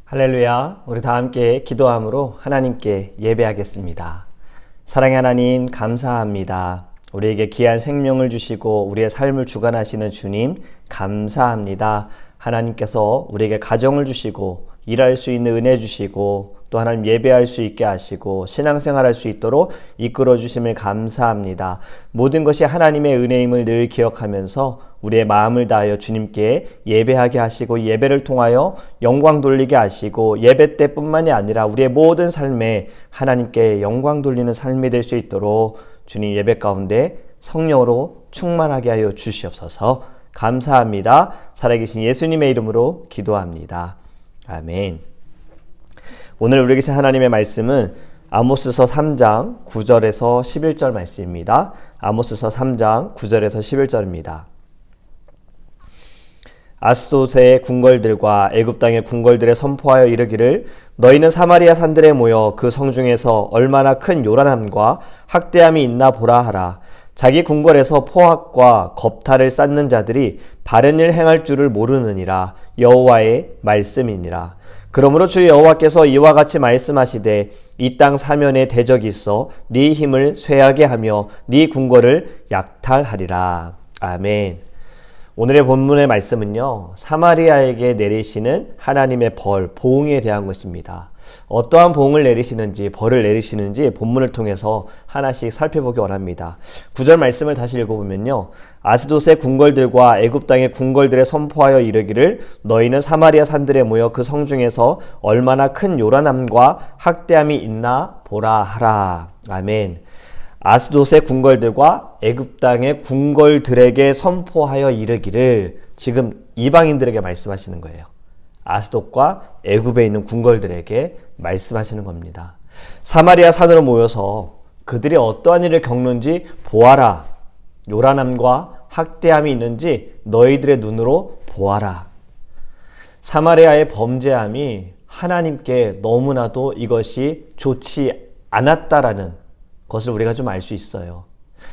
할렐루야. 우리 다 함께 기도함으로 하나님께 예배하겠습니다. 사랑의 하나님, 감사합니다. 우리에게 귀한 생명을 주시고 우리의 삶을 주관하시는 주님, 감사합니다. 하나님께서 우리에게 가정을 주시고 일할 수 있는 은혜 주시고 또 하나님 예배할 수 있게 하시고 신앙생활 할 수 있도록 이끌어 주심을 감사합니다. 모든 것이 하나님의 은혜임을 늘 기억하면서 우리의 마음을 다하여 주님께 예배하게 하시고 예배를 통하여 영광 돌리게 하시고 예배 때뿐만이 아니라 우리의 모든 삶에 하나님께 영광 돌리는 삶이 될 수 있도록 주님 예배 가운데 성령으로 충만하게 하여 주시옵소서. 감사합니다. 살아계신 예수님의 이름으로 기도합니다. 아멘. 오늘 우리에게 주신 하나님의 말씀은 아모스서 3장 9절에서 11절 말씀입니다. 아모스서 3장 9절에서 11절입니다. 아스돗의 궁궐들과 애굽 땅의 궁궐들에 선포하여 이르기를 너희는 사마리아 산들에 모여 그 성중에서 얼마나 큰 요란함과 학대함이 있나 보라 하라. 자기 궁궐에서 포악과 겁탈을 쌓는 자들이 바른 일 행할 줄을 모르느니라. 여호와의 말씀이니라. 그러므로 주 여호와께서 이와 같이 말씀하시되 이 땅 사면에 대적이 있어 네 힘을 쇠하게 하며 네 궁궐을 약탈하리라. 아멘. 오늘의 본문의 말씀은요, 사마리아에게 내리시는 하나님의 벌, 보응에 대한 것입니다. 어떠한 보응을 내리시는지, 벌을 내리시는지 본문을 통해서 하나씩 살펴보기 원합니다. 9절 말씀을 다시 읽어보면요, 아스돗의 궁궐들과 애굽 땅의 궁궐들에 선포하여 이르기를 너희는 사마리아 산들에 모여 그 성중에서 얼마나 큰 요란함과 학대함이 있나 보라 하라. 아멘. 아스돗의 궁궐들과 애굽 땅의 궁궐들에게 선포하여 이르기를 지금 이방인들에게 말씀하시는 거예요. 아스돗과 애굽에 있는 궁궐들에게 말씀하시는 겁니다. 사마리아 산으로 모여서 그들이 어떠한 일을 겪는지 보아라. 요란함과 학대함이 있는지 너희들의 눈으로 보아라. 사마리아의 범죄함이 하나님께 너무나도 이것이 좋지 않았다라는 것을 우리가 좀 알 수 있어요.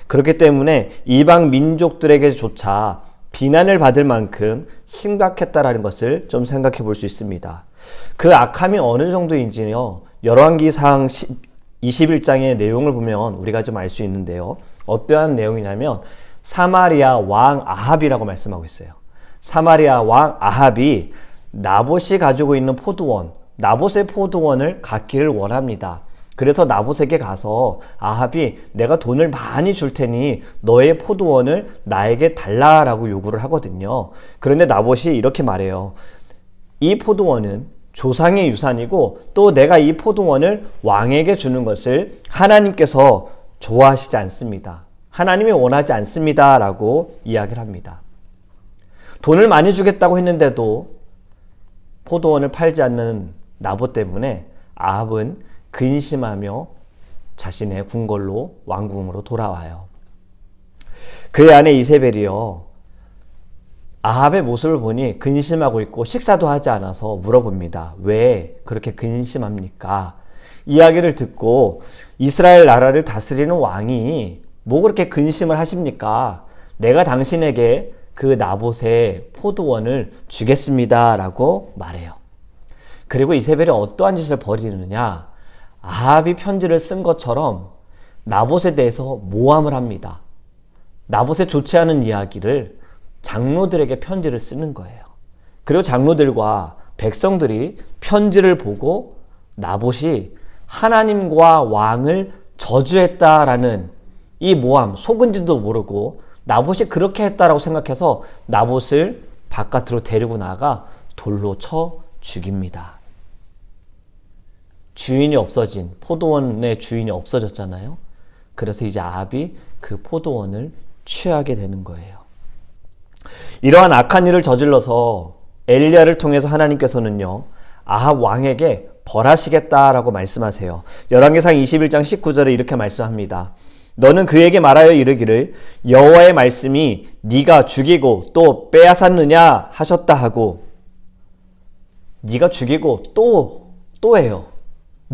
그렇기 때문에 이방 민족들에게조차 비난을 받을 만큼 심각했다라는 것을 좀 생각해 볼 수 있습니다. 그 악함이 어느 정도인지요, 열왕기상 21장의 내용을 보면 우리가 좀 알 수 있는데요. 어떠한 내용이냐면 사마리아 왕 아합이라고 말씀하고 있어요. 사마리아 왕 아합이 나봇이 가지고 있는 포도원, 나봇의 포도원을 갖기를 원합니다. 그래서 나봇에게 가서 아합이 내가 돈을 많이 줄 테니 너의 포도원을 나에게 달라라고 요구를 하거든요. 그런데 나봇이 이렇게 말해요. 이 포도원은 조상의 유산이고 또 내가 이 포도원을 왕에게 주는 것을 하나님께서 좋아하시지 않습니다. 하나님이 원하지 않습니다 라고 이야기를 합니다. 돈을 많이 주겠다고 했는데도 포도원을 팔지 않는 나봇 때문에 아합은 근심하며 자신의 궁궐로 왕궁으로 돌아와요. 그의 아내 이세벨이요, 아합의 모습을 보니 근심하고 있고 식사도 하지 않아서 물어봅니다. 왜 그렇게 근심합니까? 이야기를 듣고 이스라엘 나라를 다스리는 왕이 뭐 그렇게 근심을 하십니까? 내가 당신에게 그 나봇의 포도원을 주겠습니다 라고 말해요. 그리고 이세벨이 어떠한 짓을 벌이느냐, 아합이 편지를 쓴 것처럼 나봇에 대해서 모함을 합니다. 나봇의 좋지 않은 이야기를 장로들에게 편지를 쓰는 거예요. 그리고 장로들과 백성들이 편지를 보고 나봇이 하나님과 왕을 저주했다라는 이 모함, 속은지도 모르고 나봇이 그렇게 했다라고 생각해서 나봇을 바깥으로 데리고 나가 돌로 쳐 죽입니다. 주인이 없어진, 포도원의 주인이 없어졌잖아요. 그래서 이제 아합이 그 포도원을 취하게 되는 거예요. 이러한 악한 일을 저질러서 엘리야를 통해서 하나님께서는요, 아합 왕에게 벌하시겠다라고 말씀하세요. 열왕기상 21장 19절에 이렇게 말씀합니다. 너는 그에게 말하여 이르기를 여호와의 말씀이 네가 죽이고 또 빼앗았느냐 하셨다 하고, 네가 죽이고 또 해요.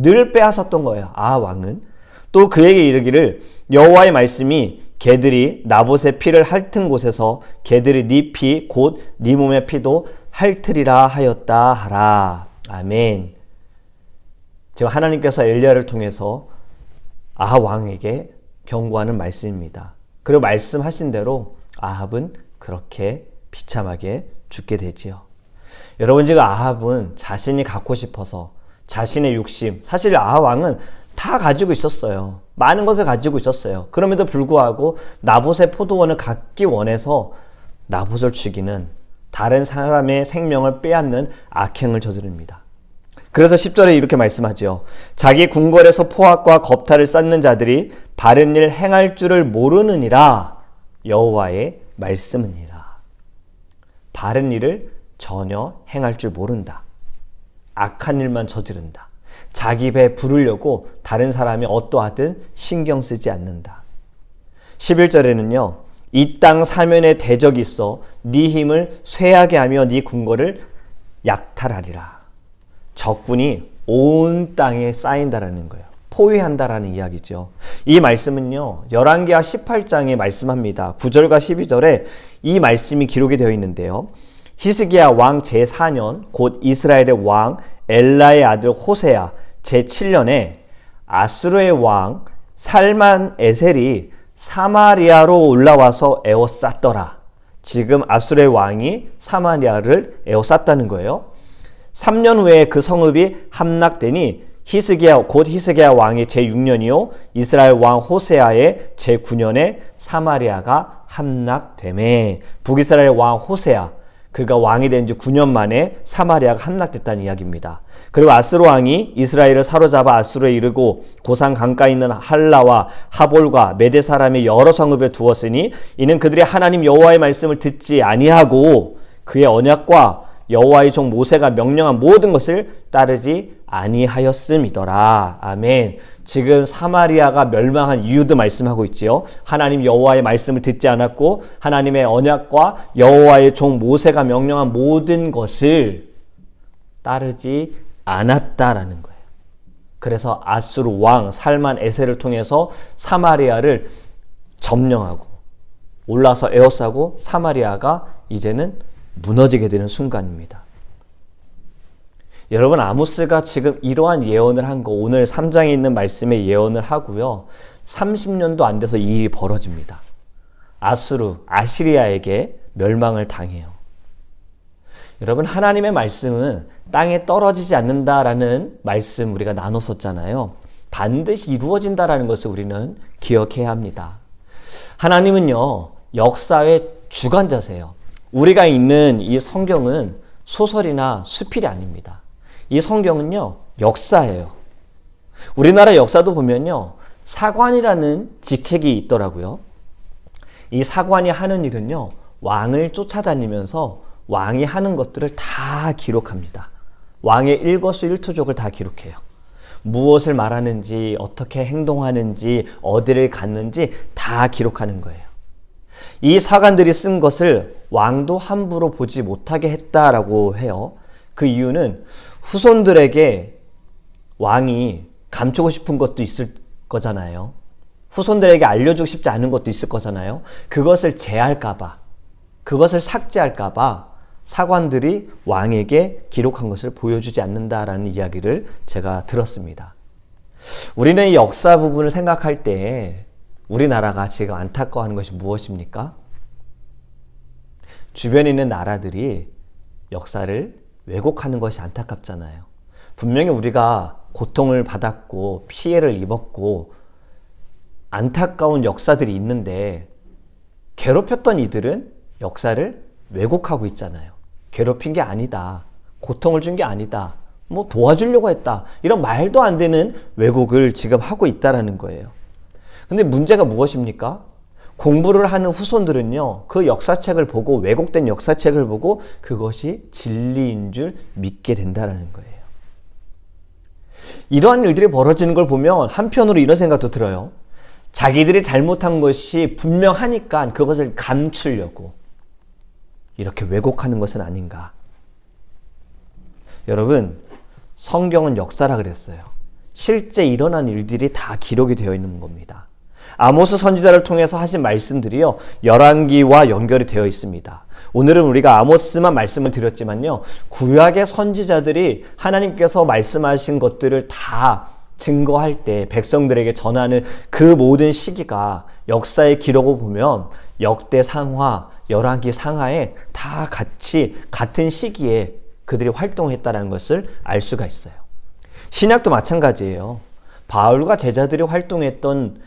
늘 빼앗았던 거예요. 아합 왕은. 또 그에게 이르기를 여호와의 말씀이 개들이 나봇의 피를 핥은 곳에서 개들이 네 피 곧 네 몸의 피도 핥으리라 하였다 하라. 아멘. 지금 하나님께서 엘리야를 통해서 아합 왕에게 경고하는 말씀입니다. 그리고 말씀하신 대로 아합은 그렇게 비참하게 죽게 되지요. 여러분, 지금 아합은 자신이 갖고 싶어서 자신의 욕심, 사실 아합 왕은 다 가지고 있었어요. 많은 것을 가지고 있었어요. 그럼에도 불구하고 나봇의 포도원을 갖기 원해서 나봇을 죽이는, 다른 사람의 생명을 빼앗는 악행을 저지릅니다. 그래서 10절에 이렇게 말씀하죠. 자기 궁궐에서 포악과 겁탈을 쌓는 자들이 바른 일 행할 줄을 모르느니라. 여호와의 말씀이니라. 바른 일을 전혀 행할 줄 모른다. 악한 일만 저지른다. 자기 배 부르려고 다른 사람이 어떠하든 신경 쓰지 않는다. 11절에는요. 이 땅 사면에 대적이 있어 네 힘을 쇠하게 하며 네 궁궐을 약탈하리라. 적군이 온 땅에 쌓인다라는 거예요. 포위한다라는 이야기죠. 이 말씀은요. 열왕기하 18장에 말씀합니다. 9절과 12절에 이 말씀이 기록이 되어 있는데요. 히스기야 왕 제4년 곧 이스라엘의 왕 엘라의 아들 호세야 제7년에 아수르의 왕 살만 에셀이 사마리아로 올라와서 에워쌌더라. 지금 아수르의 왕이 사마리아를 에워쌌다는 거예요. 3년 후에 그 성읍이 함락되니 곧 히스기야 왕의 제6년이요 이스라엘 왕 호세아의 제9년에 사마리아가 함락되매. 북이스라엘 왕 호세아, 그가 왕이 된 지 9년 만에 사마리아가 함락됐다는 이야기입니다. 그리고 아스루 왕이 이스라엘을 사로잡아 아수르에 이르고 고산 강가에 있는 할라와 하볼과 메대 사람의 여러 성읍에 두었으니 이는 그들이 하나님 여호와의 말씀을 듣지 아니하고 그의 언약과 여호와의 종 모세가 명령한 모든 것을 따르지 아니하였음이더라. 아멘. 지금 사마리아가 멸망한 이유도 말씀하고 있지요. 하나님 여호와의 말씀을 듣지 않았고 하나님의 언약과 여호와의 종 모세가 명령한 모든 것을 따르지 않았다라는 거예요. 그래서 아수르 왕 살만 에셀을 통해서 사마리아를 점령하고 올라서 에워싸고 사마리아가 이제는 무너지게 되는 순간입니다. 여러분, 아모스가 지금 이러한 예언을 한 거, 오늘 3장에 있는 말씀에 예언을 하고요. 30년도 안 돼서 이 일이 벌어집니다. 아시리아에게 멸망을 당해요. 여러분, 하나님의 말씀은 땅에 떨어지지 않는다라는 말씀 우리가 나눴었잖아요. 반드시 이루어진다라는 것을 우리는 기억해야 합니다. 하나님은요, 역사의 주관자세요. 우리가 읽는 이 성경은 소설이나 수필이 아닙니다. 이 성경은요, 역사예요. 우리나라 역사도 보면요, 사관이라는 직책이 있더라고요. 이 사관이 하는 일은요, 왕을 쫓아다니면서 왕이 하는 것들을 다 기록합니다. 왕의 일거수일투족을 다 기록해요. 무엇을 말하는지, 어떻게 행동하는지, 어디를 갔는지 다 기록하는 거예요. 이 사관들이 쓴 것을 왕도 함부로 보지 못하게 했다라고 해요. 그 이유는 후손들에게 왕이 감추고 싶은 것도 있을 거잖아요. 후손들에게 알려주고 싶지 않은 것도 있을 거잖아요. 그것을 제할까봐, 그것을 삭제할까봐 사관들이 왕에게 기록한 것을 보여주지 않는다라는 이야기를 제가 들었습니다. 우리는 이 역사 부분을 생각할 때 우리나라가 지금 안타까워하는 것이 무엇입니까? 주변에 있는 나라들이 역사를 왜곡하는 것이 안타깝잖아요. 분명히 우리가 고통을 받았고 피해를 입었고 안타까운 역사들이 있는데 괴롭혔던 이들은 역사를 왜곡하고 있잖아요. 괴롭힌 게 아니다. 고통을 준 게 아니다. 뭐 도와주려고 했다. 이런 말도 안 되는 왜곡을 지금 하고 있다라는 거예요. 근데 문제가 무엇입니까? 공부를 하는 후손들은요, 그 역사책을 보고, 왜곡된 역사책을 보고 그것이 진리인 줄 믿게 된다는 거예요. 이러한 일들이 벌어지는 걸 보면 한편으로 이런 생각도 들어요. 자기들이 잘못한 것이 분명하니까 그것을 감추려고 이렇게 왜곡하는 것은 아닌가. 여러분, 성경은 역사라 그랬어요. 실제 일어난 일들이 다 기록이 되어 있는 겁니다. 아모스 선지자를 통해서 하신 말씀들이요, 열왕기와 연결이 되어 있습니다. 오늘은 우리가 아모스만 말씀을 드렸지만요, 구약의 선지자들이 하나님께서 말씀하신 것들을 다 증거할 때 백성들에게 전하는 그 모든 시기가 역사의 기록을 보면 역대 상하, 열왕기 상하에 다 같이 같은 시기에 그들이 활동했다는 것을 알 수가 있어요. 신약도 마찬가지예요. 바울과 제자들이 활동했던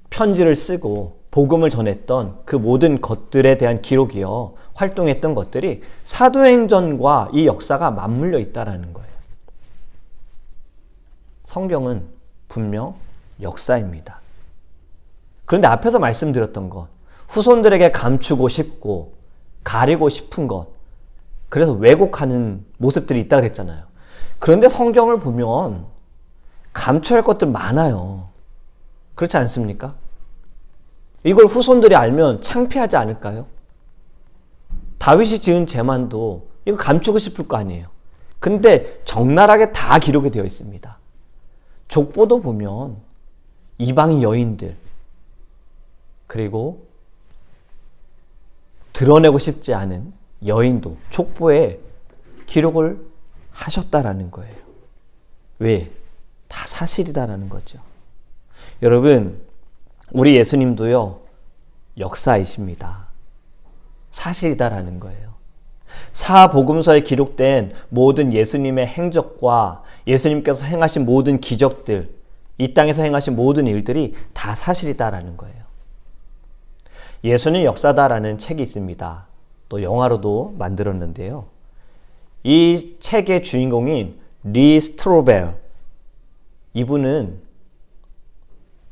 편지를 쓰고 복음을 전했던 그 모든 것들에 대한 기록이요, 활동했던 것들이 사도행전과 이 역사가 맞물려 있다는 거예요. 성경은 분명 역사입니다. 그런데 앞에서 말씀드렸던 것, 후손들에게 감추고 싶고 가리고 싶은 것, 그래서 왜곡하는 모습들이 있다고 그랬잖아요. 그런데 성경을 보면 감춰야 할 것들 많아요. 그렇지 않습니까? 이걸 후손들이 알면 창피하지 않을까요? 다윗이 지은 제만도 이거 감추고 싶을 거 아니에요. 근데 적나라하게 다 기록이 되어 있습니다. 족보도 보면 이방 여인들, 그리고 드러내고 싶지 않은 여인도 족보에 기록을 하셨다라는 거예요. 왜? 다 사실이다라는 거죠. 여러분, 우리 예수님도요, 역사이십니다. 사실이다라는 거예요. 사복음서에 기록된 모든 예수님의 행적과 예수님께서 행하신 모든 기적들, 이 땅에서 행하신 모든 일들이 다 사실이다라는 거예요. 예수는 역사다라는 책이 있습니다. 또 영화로도 만들었는데요. 이 책의 주인공인 리 스트로벨, 이분은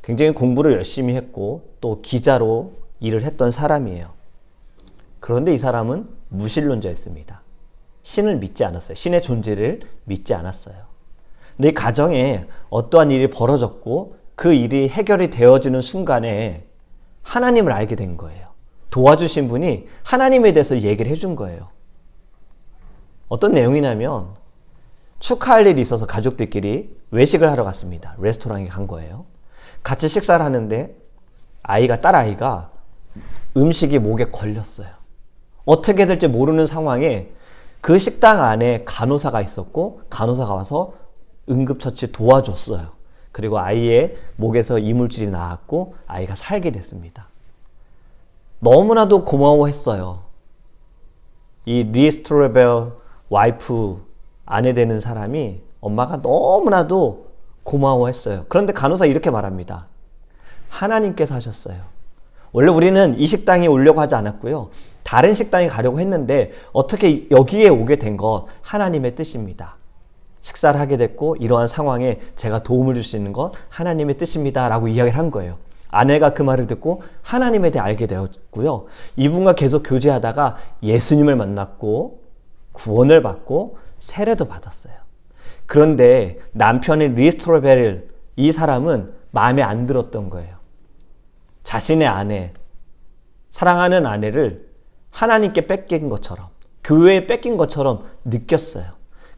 굉장히 공부를 열심히 했고 또 기자로 일을 했던 사람이에요. 그런데 이 사람은 무신론자였습니다. 신을 믿지 않았어요. 신의 존재를 믿지 않았어요. 근데 이 가정에 어떠한 일이 벌어졌고 그 일이 해결이 되어지는 순간에 하나님을 알게 된 거예요. 도와주신 분이 하나님에 대해서 얘기를 해준 거예요. 어떤 내용이냐면, 축하할 일이 있어서 가족들끼리 외식을 하러 갔습니다. 레스토랑에 간 거예요. 같이 식사를 하는데 딸아이가 음식이 목에 걸렸어요. 어떻게 될지 모르는 상황에 그 식당 안에 간호사가 있었고 간호사가 와서 응급처치 도와줬어요. 그리고 아이의 목에서 이물질이 나왔고 아이가 살게 됐습니다. 너무나도 고마워했어요. 이 리스트로벨 와이프, 아내 되는 사람이 엄마가 너무나도 고마워했어요. 그런데 간호사 이렇게 말합니다. 하나님께서 하셨어요. 원래 우리는 이 식당에 오려고 하지 않았고요. 다른 식당에 가려고 했는데 어떻게 여기에 오게 된 것 하나님의 뜻입니다. 식사를 하게 됐고 이러한 상황에 제가 도움을 줄 수 있는 건 하나님의 뜻입니다 라고 이야기를 한 거예요. 아내가 그 말을 듣고 하나님에 대해 알게 되었고요. 이분과 계속 교제하다가 예수님을 만났고 구원을 받고 세례도 받았어요. 그런데 남편인 리스트로벨, 이 사람은 마음에 안 들었던 거예요. 자신의 아내, 사랑하는 아내를 하나님께 뺏긴 것처럼, 교회에 뺏긴 것처럼 느꼈어요.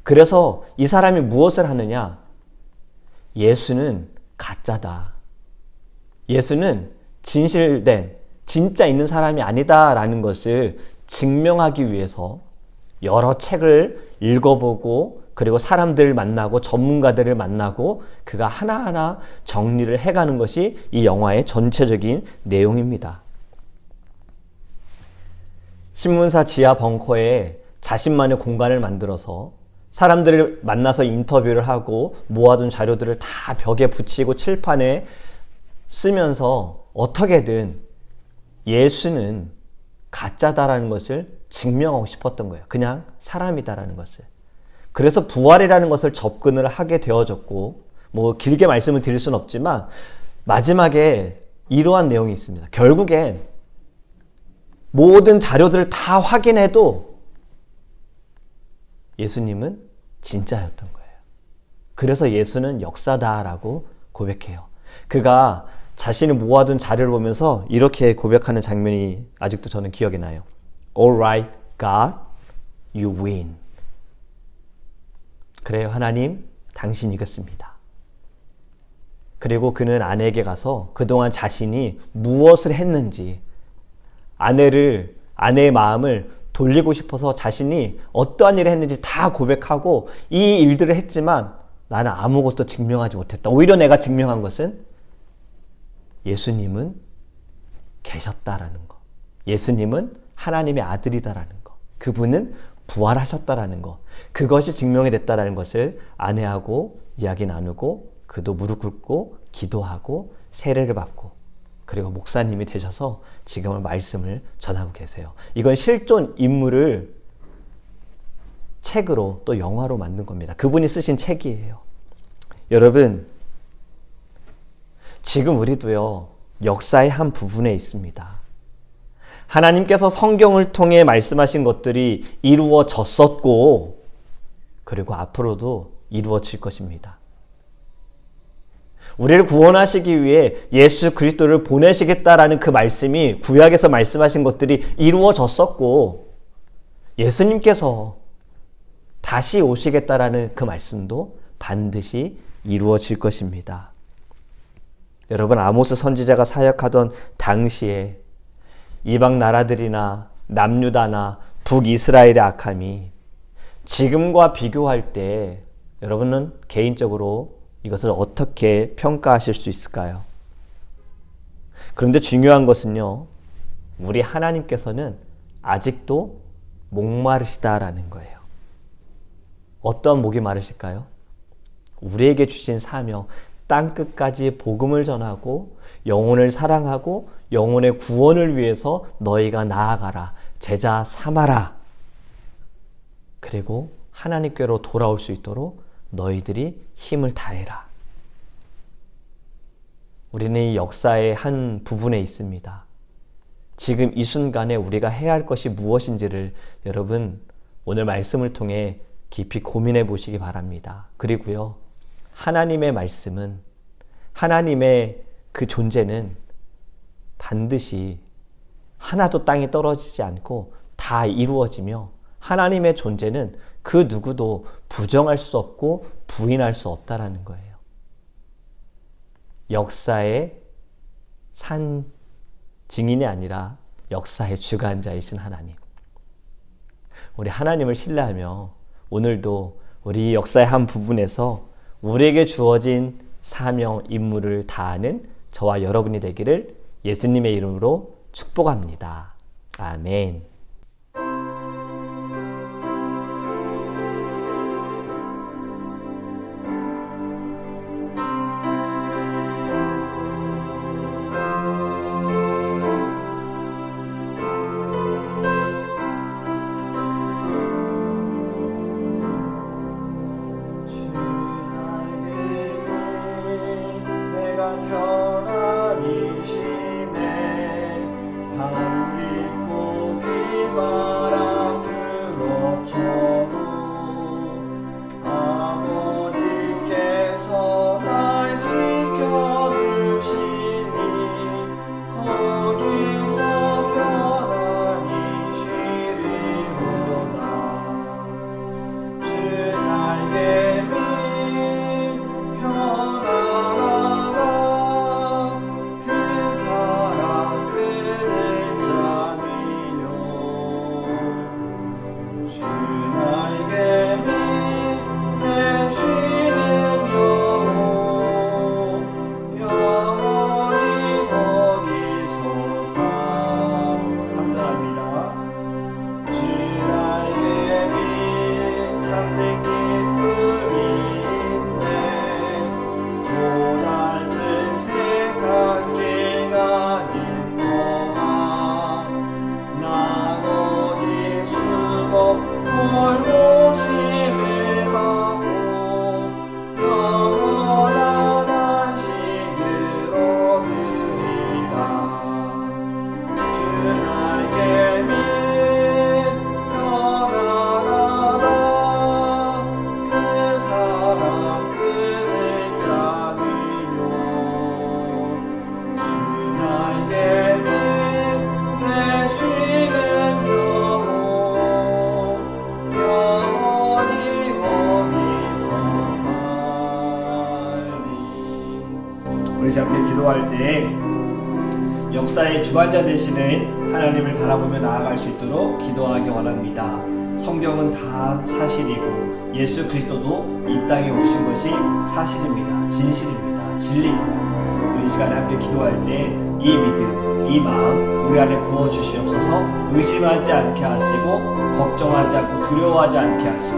그래서 이 사람이 무엇을 하느냐? 예수는 가짜다. 예수는 진실된, 진짜 있는 사람이 아니다라는 것을 증명하기 위해서 여러 책을 읽어보고 그리고 사람들을 만나고 전문가들을 만나고 그가 하나하나 정리를 해가는 것이 이 영화의 전체적인 내용입니다. 신문사 지하 벙커에 자신만의 공간을 만들어서 사람들을 만나서 인터뷰를 하고 모아둔 자료들을 다 벽에 붙이고 칠판에 쓰면서 어떻게든 예수는 가짜다라는 것을 증명하고 싶었던 거예요. 그냥 사람이다라는 것을. 그래서 부활이라는 것을 접근을 하게 되어졌고, 뭐 길게 말씀을 드릴 수는 없지만 마지막에 이러한 내용이 있습니다. 결국엔 모든 자료들을 다 확인해도 예수님은 진짜였던 거예요. 그래서 예수는 역사다라고 고백해요. 그가 자신이 모아둔 자료를 보면서 이렇게 고백하는 장면이 아직도 저는 기억이 나요. All right, God, you win. 그래요, 하나님, 당신이 이겼습니다. 그리고 그는 아내에게 가서 그동안 자신이 무엇을 했는지, 아내의 마음을 돌리고 싶어서 자신이 어떠한 일을 했는지 다 고백하고, 이 일들을 했지만 나는 아무것도 증명하지 못했다. 오히려 내가 증명한 것은 예수님은 계셨다라는 거. 예수님은 하나님의 아들이다라는 거. 그분은 부활하셨다라는 거. 그것이 증명이 됐다라는 것을 아내하고 이야기 나누고, 그도 무릎 꿇고 기도하고 세례를 받고, 그리고 목사님이 되셔서 지금은 말씀을 전하고 계세요. 이건 실존 인물을 책으로 또 영화로 만든 겁니다. 그분이 쓰신 책이에요. 여러분, 지금 우리도요, 역사의 한 부분에 있습니다. 하나님께서 성경을 통해 말씀하신 것들이 이루어졌었고, 그리고 앞으로도 이루어질 것입니다. 우리를 구원하시기 위해 예수 그리스도를 보내시겠다라는 그 말씀이, 구약에서 말씀하신 것들이 이루어졌었고, 예수님께서 다시 오시겠다라는 그 말씀도 반드시 이루어질 것입니다. 여러분, 아모스 선지자가 사역하던 당시에 이방 나라들이나 남유다나 북이스라엘의 악함이 지금과 비교할 때 여러분은 개인적으로 이것을 어떻게 평가하실 수 있을까요? 그런데 중요한 것은요, 우리 하나님께서는 아직도 목마르시다라는 거예요. 어떤 목이 마르실까요? 우리에게 주신 사명, 땅끝까지 복음을 전하고 영혼을 사랑하고 영혼의 구원을 위해서 너희가 나아가라, 제자 삼아라, 그리고 하나님께로 돌아올 수 있도록 너희들이 힘을 다해라. 우리는 이 역사의 한 부분에 있습니다. 지금 이 순간에 우리가 해야 할 것이 무엇인지를 여러분 오늘 말씀을 통해 깊이 고민해 보시기 바랍니다. 그리고요, 하나님의 말씀은, 하나님의 그 존재는 반드시 하나도 땅에 떨어지지 않고 다 이루어지며, 하나님의 존재는 그 누구도 부정할 수 없고 부인할 수 없다라는 거예요. 역사의 산 증인이 아니라 역사의 주관자이신 하나님. 우리 하나님을 신뢰하며 오늘도 우리 역사의 한 부분에서 우리에게 주어진 사명, 임무를 다하는 저와 여러분이 되기를 예수님의 이름으로 축복합니다. 아멘. 편안히 쉬네 밤 깊고 같이 함께 기도할 때 역사의 주관자 되시는 하나님을 바라보며 나아갈 수 있도록 기도하기 원합니다. 성경은 다 사실이고 예수 그리스도도 이 땅에 오신 것이 사실입니다. 진실입니다. 진리입니다. 우리 이 시간에 함께 기도할 때 이 믿음, 이 마음 우리 안에 부어주시옵소서. 의심하지 않게 하시고 걱정하지 않고 두려워하지 않게 하시고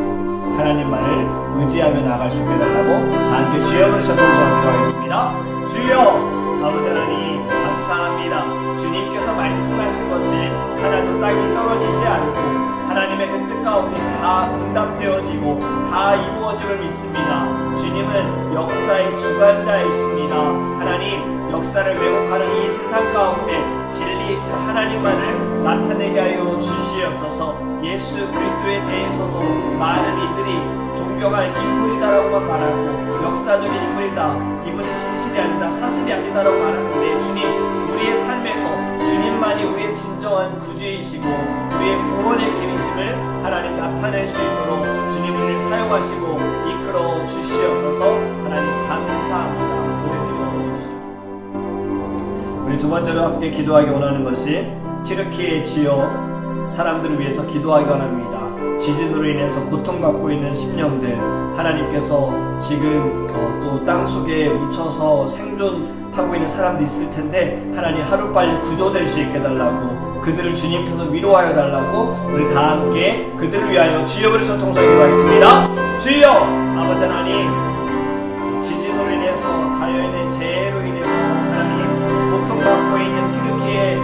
하나님만을 의지하며 나아갈 수 있게 달라고 다 함께 주여 부르셔 동서하기로 하겠습니다. 주여 아버지 하나님 감사합니다. 주님께서 말씀하신 것을 하나도 땅이 떨어지지 않고 하나님의 그 뜻 가운데 다 응답되어지고 다 이루어짐을 믿습니다. 주님은 역사의 주관자이십니다. 하나님 역사를 왜곡하는 이 세상 가운데 진리이신 하나님만을 나타내게 하여 주시옵소서. 예수 그리스도에 대해서도 많은 이들이 존경할 인물이다라고만 말하고 역사적인 인물이다, 이분이 진실이 아니다, 사실이 아니다라고 말하는데 주님 우리의 삶에서 주님만이 우리의 진정한 구주이시고 우리의 구원의 길이심을 하나님 나타낼 수 있도록 주님 우리를 사용하시고 이끌어 주시옵소서. 하나님 감사합니다. 노래 드려주시옵소서. 우리 두 번째로 함께 기도하기 원하는 것이 튀르키예 지역 사람들을 위해서 기도하기 원합니다. 지진으로 인해서 고통받고 있는 심령들 하나님께서 지금 또 땅속에 묻혀서 생존하고 있는 사람도 있을 텐데 하나님 하루빨리 구조될 수 있게 달라고 그들을 주님께서 위로하여 달라고 우리 다 함께 그들을 위하여 주여 부르셔 통성기도 하겠습니다. 주여 아버지 하나님 지진으로 인해서 자연의 재해로 인해서 하나님 고통받고 있는 튀르키예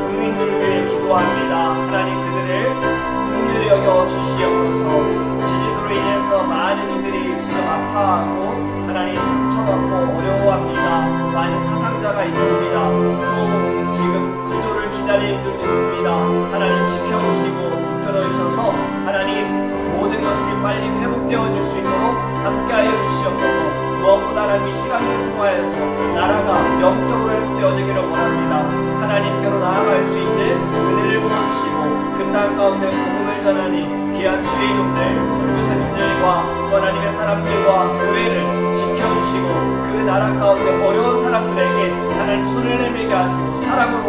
국민들을 위해 기도합니다. 하나님 그들을 긍휼히 여겨 주시옵소서. 지진으로 인해서 많은 이들이 지금 아파하고 하나님 상처받고 어려워합니다. 많은 사상자가 있습니다. 또 지금 구조를 기다리는 이들도 있습니다. 하나님 지켜주시고 붙들어주셔서 하나님 모든 것이 빨리 회복되어질 수 있도록 함께하여 주시옵소서. 무엇보다는 이 시간을 통하여서 나라가 영적으로 회복되어지기를 원합니다. 하나님께로 나아갈 수 있는 은혜를 부어주시고 그 땅 가운데 복음을 전하니 귀한 주의 종들, 선교사님들과 하나님의 사람들과 교회를 지켜주시고 그 나라 가운데 어려운 사람들에게 하나님 손을 내밀게 하시고 사랑으로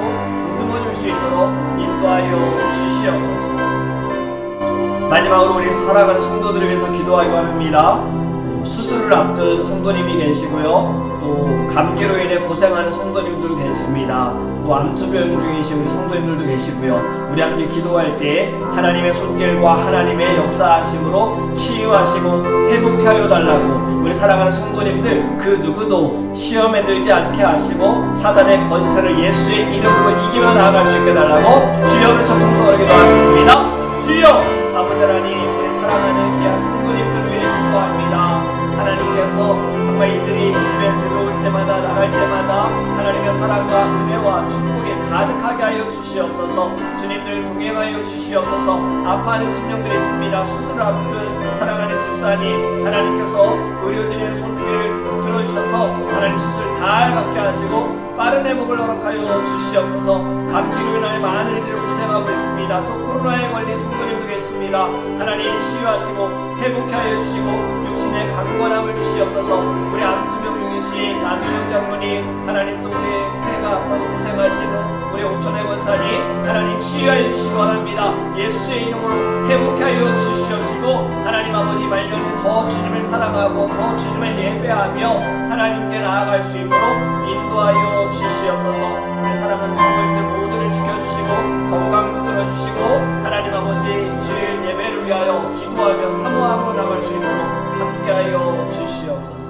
보듬어줄 수 있도록 인도하여 주시옵소서. 마지막으로 우리 사랑하는 성도들을 위해서 기도하기 원합니다. 수술을 앞둔 성도님이 계시고요. 또 감기로 인해 고생하는 성도님들도 계십니다. 또 암투병 중이신 우리 성도님들도 계시고요. 우리 함께 기도할 때 하나님의 손길과 하나님의 역사하심으로 치유하시고 회복해 하여 달라고 우리 사랑하는 성도님들 그 누구도 시험에 들지 않게 하시고 사단의 권세를 예수의 이름으로 이기며 나아갈 수 있게 달라고 주여 전통성으로 기도하겠습니다. 주여 아버지 하나님 우리 사랑하는 귀한 성도님들을 위해 기도합니다. 하나님께서 정말 이들이 집에 들어올 때마다 나갈 때마다 하나님의 사랑과 은혜와 축복에 가득하게 하여 주시옵소서. 주님들 동행하여 주시옵소서. 아파하는 심령들이 있습니다. 수술을 앞둔 사랑하는 집사님 하나님께서 의료진의 손길을 붙들어 주셔서 하나님 수술 잘 받게 하시고 빠른 회복을 허락하여 주시옵소서. 감기로 인하여 많은 이들이 고생하고 있습니다. 또 코로나에 걸린 성도님도 계십니다. 하나님 치유하시고 회복해 하여 주시고 육신의 강건함을 주시옵소서. 우리 암투병 중이신 남유영 장로님 하나님 또 우리 폐가 아파서 고생하시는 우리 오천의 권사님 하나님 치유하여 주시기 원합니다. 예수의 이름으로 회복해 하여 주시옵시고 하나님 아버지 말년에 더 주님을 사랑하고 더 주님을 예배하며 하나님께 나아갈 수 있도록 인도하여 주시옵소서. 우리 사랑하는 성도님들 모두를 지켜주시고 건강 붙들어주시고 하나님 아버지 주일 예배를 위하여 기도하며 사모함으로 나갈 수 있도록 함께하여 주시옵소서.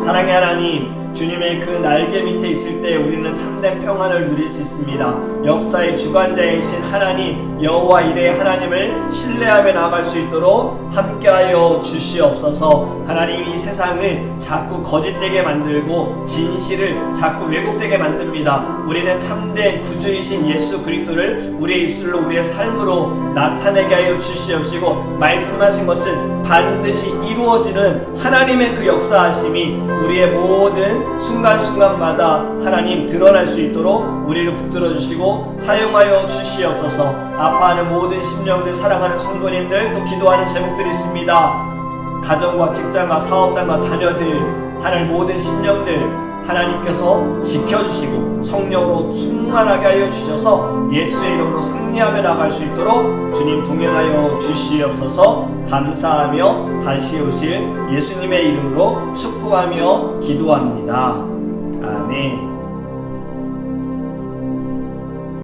사랑의 하나님 주님의 그 날개 밑에 있을 때 우리는 참된 평안을 누릴 수 있습니다. 역사의 주관자이신 하나님 여호와 이레의 하나님을 신뢰하며 나아갈 수 있도록 함께하여 주시옵소서. 하나님 이 세상을 자꾸 거짓되게 만들고 진실을 자꾸 왜곡되게 만듭니다. 우리는 참된 구주이신 예수 그리스도를 우리의 입술로 우리의 삶으로 나타내게 하여 주시옵시고 말씀하신 것은 반드시 이루어지는 하나님의 그 역사하심이 우리의 모든 순간순간마다 하나님 드러날 수 있도록 우리를 붙들어 주시고 사용하여 주시옵소서. 아파하는 모든 심령들 사랑하는 성도님들 또 기도하는 제목들이 있습니다. 가정과 직장과 사업장과 자녀들 하늘 모든 심령들 하나님께서 지켜주시고 성령으로 충만하게 하여 주셔서 예수의 이름으로 승리하며 나갈 수 있도록 주님 동행하여 주시옵소서. 감사하며 다시 오실 예수님의 이름으로 축복하며 기도합니다. 아멘.